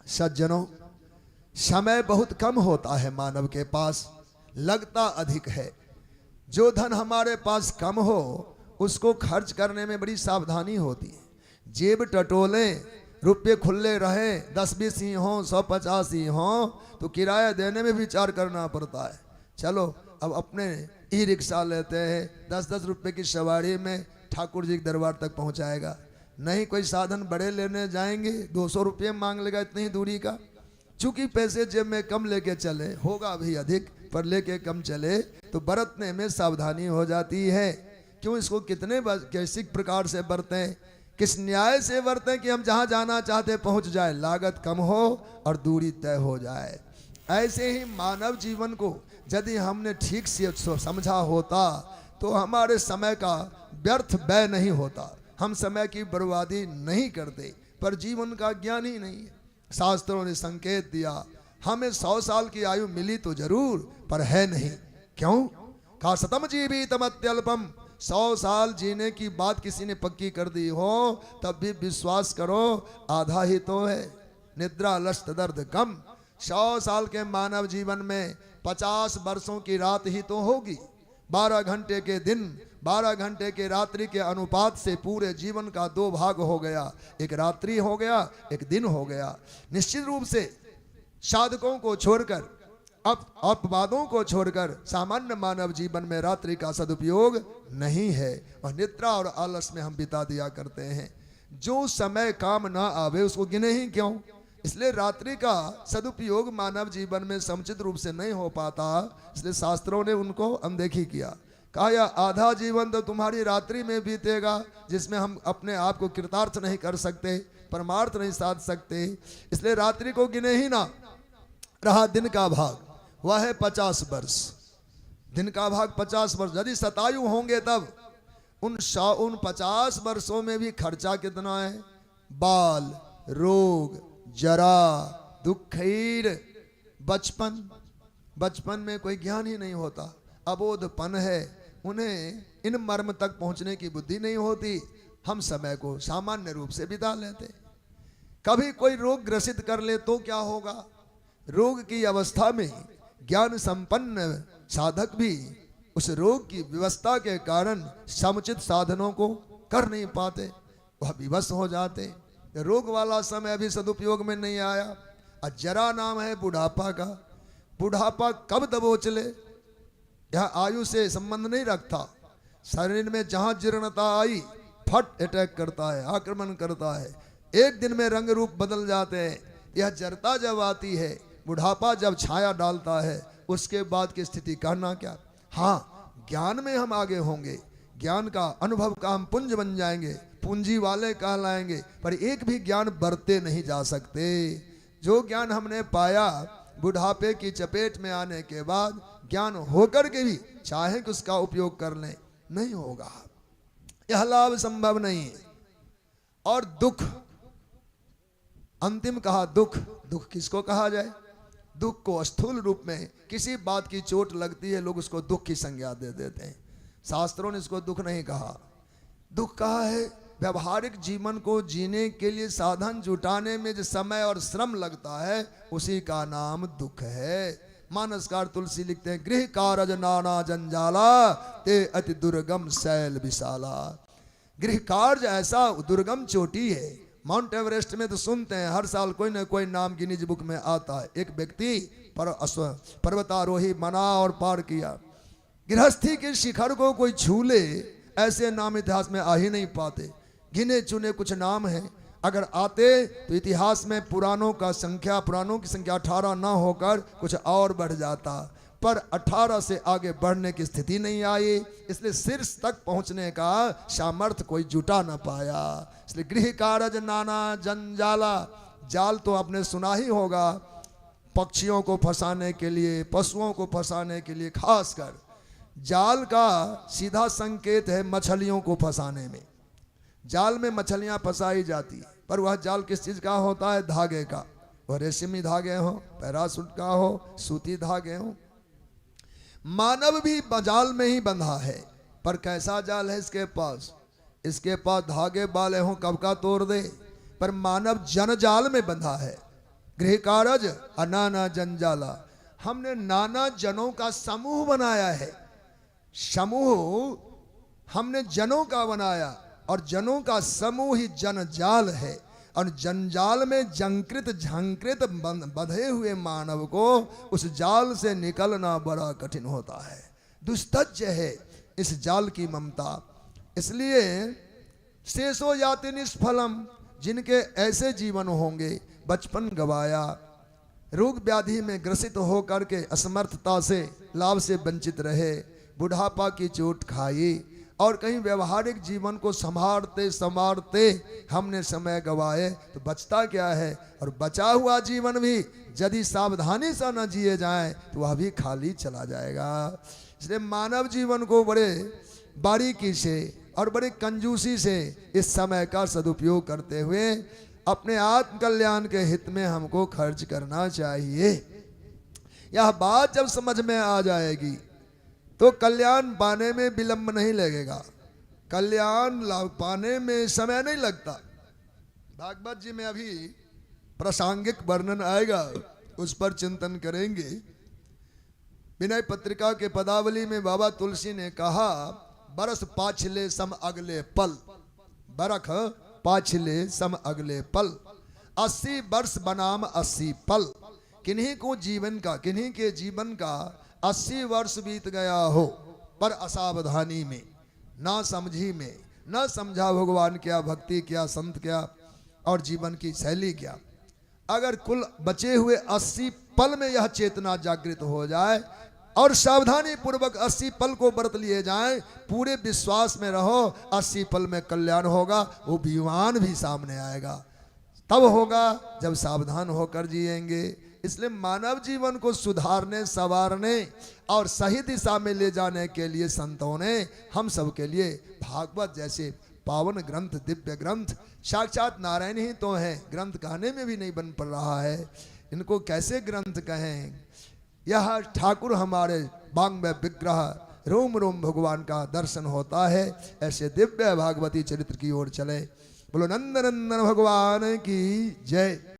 सज्जनों, समय बहुत कम होता है मानव के पास, लगता अधिक है। जो धन हमारे पास कम हो उसको खर्च करने में बड़ी सावधानी होती है। जेब टटोलें, रुपये खुले रहे, 10-20 ही हों, 150 ही हों, तो किराया देने में विचार करना पड़ता है। चलो अब अपने ई रिक्शा लेते हैं, 10-10 रुपये की सवारी में ठाकुर जी के दरबार तक पहुंचाएगा। नहीं कोई साधन बड़े लेने जाएंगे, 200 रुपये मांग लेगा इतनी दूरी का। चूंकि पैसे जेब में कम लेके चले, होगा भी अधिक पर लेके कम चले, तो बरतने में सावधानी हो जाती है। क्यों, इसको कितने कैसी प्रकार से बरतें, किस न्याय से बरतें कि हम जहाँ जाना चाहते पहुँच जाए, लागत कम हो और दूरी तय हो जाए। ऐसे ही मानव जीवन को यदि हमने ठीक से समझा होता तो हमारे समय का व्यर्थ व्यय नहीं होता, हम समय की बर्बादी नहीं करते। पर जीवन का ज्ञान ही नहीं है। शास्त्रों ने संकेत दिया, हमें 100 साल की आयु मिली तो जरूर, पर है नहीं। क्यों? का सतम जीवितमत्यल्पम, 100 साल जीने की बात किसी ने पक्की कर दी हो तब भी विश्वास करो आधा ही तो है। निद्रा लस्त दर्द कम। 100 साल के मानव जीवन में 50 वर्षों की रात ही तो होगी। 12 घंटे के दिन, 12 घंटे के रात्रि के अनुपात से पूरे जीवन का 2 भाग हो गया, एक रात्रि हो गया, एक दिन हो गया। निश्चित रूप से साधकों को छोड़कर, अपवादों को छोड़कर सामान्य मानव जीवन में रात्रि का सदुपयोग नहीं है और निद्रा और आलस में हम बिता दिया करते हैं। जो समय काम ना आवे उसको गिने ही क्यों। इसलिए रात्रि का सदुपयोग मानव जीवन में समुचित रूप से नहीं हो पाता, इसलिए शास्त्रों ने उनको अनदेखी किया। कहा या आधा जीवन तो तुम्हारी रात्रि में बीतेगा, जिसमें हम अपने आप को कृतार्थ नहीं कर सकते, परमार्थ नहीं साध सकते, इसलिए रात्रि को गिने ही ना। रहा दिन का भाग, वह है 50 वर्ष। दिन का भाग 50 वर्ष, यदि शतायु होंगे तब उन 50 वर्षों में भी खर्चा कितना है। बाल, रोग, जरा, दुखीर, बचपन में कोई ज्ञान ही नहीं होता, अबोधपन है, उन्हें इन मर्म तक पहुंचने की बुद्धि नहीं होती। हम समय को सामान्य रूप से बिता लेते। कभी कोई रोग ग्रसित कर ले तो क्या होगा। रोग की अवस्था में ज्ञान संपन्न साधक भी उस रोग की व्यवस्था के कारण समुचित साधनों को कर नहीं पाते, वह विवश हो जाते। रोग वाला समय अभी सदुपयोग में नहीं आया। और जरा नाम है बुढ़ापा का। बुढ़ापा कब दबोच ले, यह आयु से संबंध नहीं रखता। शरीर में जहां जीर्णता आई फट अटैक करता है, आक्रमण करता है, एक दिन में रंग रूप बदल जाते हैं। यह जड़ता जब आती है, बुढ़ापा जब छाया डालता है, उसके बाद की स्थिति कहना क्या। हाँ, ज्ञान में हम आगे होंगे, ज्ञान का अनुभव का हम पुंज बन जाएंगे, पूंजी वाले कहलाएंगे, पर एक भी ज्ञान बरते नहीं जा सकते। जो ज्ञान हमने पाया बुढ़ापे की चपेट में आने के बाद, ज्ञान होकर के भी चाहे कि उसका उपयोग कर लें, नहीं होगा, यह लाभ संभव नहीं है। और दुख, अंतिम कहा दुख। दुख किसको कहा जाए। दुख को स्थूल रूप में किसी बात की चोट लगती है, लोग उसको दुख की संज्ञा दे देते हैं। शास्त्रों ने इसको दुख नहीं कहा। दुख कहा है व्यवहारिक जीवन को जीने के लिए साधन जुटाने में जो समय और श्रम लगता है, उसी का नाम दुख है। मानसकार तुलसी लिखते हैं, गृह कारज नाना जंजाला ते अति दुर्गम शैल विशाला। गृह कार्य ऐसा दुर्गम चोटी है। माउंट एवरेस्ट में तो सुनते हैं हर साल कोई न कोई नाम गिनीज बुक में आता है। एक व्यक्ति पर्वतारोही बना और पार किया। गृहस्थी के शिखर को कोई छू ले, ऐसे नाम इतिहास में आ ही नहीं पाते। गिने चुने कुछ नाम हैं, अगर आते तो इतिहास में पुराणों की संख्या 18 ना होकर कुछ और बढ़ जाता, पर 18 से आगे बढ़ने की स्थिति नहीं आई, इसलिए शीर्ष तक पहुंचने का सामर्थ्य कोई जुटा न पाया। इसलिए गृह कारज नाना जंजाला। जाल तो आपने सुना ही होगा, पक्षियों को फंसाने के लिए, पशुओं को फंसाने के लिए। खासकर जाल का सीधा संकेत है मछलियों को फंसाने में। जाल में मछलियां फंसाई जाती है, पर वह जाल किस चीज का होता है, धागे का। वह रेशमी धागे हो, पैरासूट का हो, सूती धागे हो। मानव भी जाल में ही बंधा है, पर कैसा जाल है इसके पास। इसके पास धागे बाले हों कब का तोड़ दे, पर मानव जनजाल में बंधा है। गृह कारज अनाना जंजाला। हमने नाना जनों का समूह बनाया है। समूह हमने जनों का बनाया और जनों का समूह ही जनजाल है। और जंजाल में जंकृत झंकृत बंधे हुए मानव को उस जाल से निकलना बड़ा कठिन होता है। दुस्तज्य है इस जाल की ममता। इसलिए शेषो याति निष्फलम, जिनके ऐसे जीवन होंगे, बचपन गवाया, रोग व्याधि में ग्रसित होकर के असमर्थता से लाभ से वंचित रहे, बुढ़ापा की चोट खाई और कहीं व्यवहारिक जीवन को संभालते हमने समय गवाए, तो बचता क्या है। और बचा हुआ जीवन भी यदि सावधानी से न जिए जाए तो वह भी खाली चला जाएगा। इसलिए मानव जीवन को बड़े बारीकी से और बड़े कंजूसी से इस समय का सदुपयोग करते हुए अपने आत्म कल्याण के हित में हमको खर्च करना चाहिए। यह बात जब समझ में आ जाएगी तो कल्याण पाने में विलंब नहीं लगेगा, कल्याण लाभ पाने में समय नहीं लगता। भागवत जी में अभी प्रासंगिक वर्णन आएगा, उस पर चिंतन करेंगे। विनय पत्रिका के पदावली में बाबा तुलसी ने कहा, बरस पाछले सम अगले पल, बरख पाछले सम अगले पल, 80 वर्ष बनाम 80 पल। किन्हीं को जीवन का, किन्हीं के जीवन का 80 वर्ष बीत गया हो, पर असावधानी में, ना समझी में, ना समझा भगवान क्या, भक्ति क्या, संत क्या और जीवन की शैली क्या। अगर कुल बचे हुए 80 पल में यह चेतना जागृत हो जाए और सावधानी पूर्वक 80 पल को बरत लिए जाएं, पूरे विश्वास में रहो 80 पल में कल्याण होगा, वो विमान भी सामने आएगा। तब होगा जब सावधान होकर जिएंगे। इसलिए मानव जीवन को सुधारने, संवारने और सही दिशा में ले जाने के लिए संतों ने हम सब के लिए भागवत जैसे पावन ग्रंथ, दिव्य ग्रंथ, साक्षात नारायण ही तो हैं, ग्रंथ कहने में भी नहीं बन पड़ रहा है, इनको कैसे ग्रंथ कहें। यह ठाकुर हमारे बांग में विग्रह, रोम रोम भगवान का दर्शन होता है। ऐसे दिव्य भागवती चरित्र की ओर चले। बोलो नंद नंदन भगवान की जय।